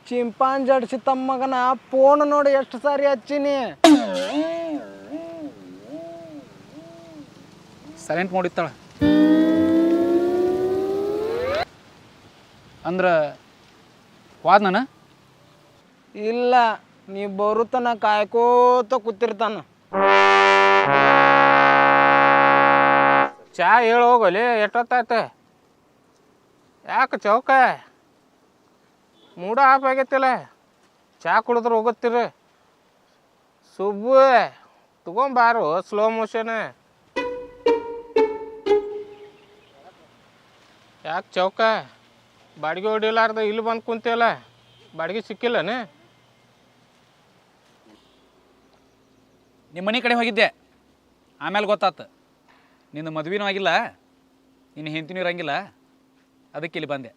Chimpanzee ಅಡ್ಸಿ ತಮ್ಮ ಮಗನ phone ನೋಡಿ ಎಷ್ಟು ಸಾರಿ ಹಚ್ಚಿನಿ. ಸೈಲೆಂಟ್ ಮಾಡಿತ್ತಾಳ ಅಂದ್ರೆ ವಾದ ನಾನು ಇಲ್ಲ, ನೀ ಬರುತ್ತನ ಕಾಯ್ಕೋತ ಕೂತಿರ್ತಾನ. ಚಾ ಹೇಳಿ ಹೋಗಲಿ, ಎಷ್ಟೊತ್ತಾಯ್ತ? ಯಾಕೆ ಚೌಕ ಮೂಡ ಆಫ್ ಆಗೈತಿಲ್ಲ? ಚಾ ಕುಡಿದ್ರೆ ಹೋಗುತ್ತೀರಿ. ಸುಬ್ಬು ತಗೊಂಬಾರು ಸ್ಲೋ ಮೋಷನ್. ಯಾಕೆ ಚೌಕ ಬಾಡಿಗೆ ಹೊಡಿಲಾರ್ದ ಇಲ್ಲಿ ಬಂದು ಕುಂತಿಲ್ಲ? ಬಾಡಿಗೆ ಸಿಕ್ಕಿಲ್ಲನೆ? ನಿಮ್ಮ ಮನೆ ಕಡೆ ಹೋಗಿದ್ದೆ, ಆಮೇಲೆ ಗೊತ್ತಾತು ನಿನ್ನ ಮದುವೆನೂ ಆಗಿಲ್ಲ, ನಿನ್ನ ಹೆಂಡತಿನೂ ಇರಂಗಿಲ್ಲ, ಅದಕ್ಕೆ ಇಲ್ಲಿ ಬಂದೆ.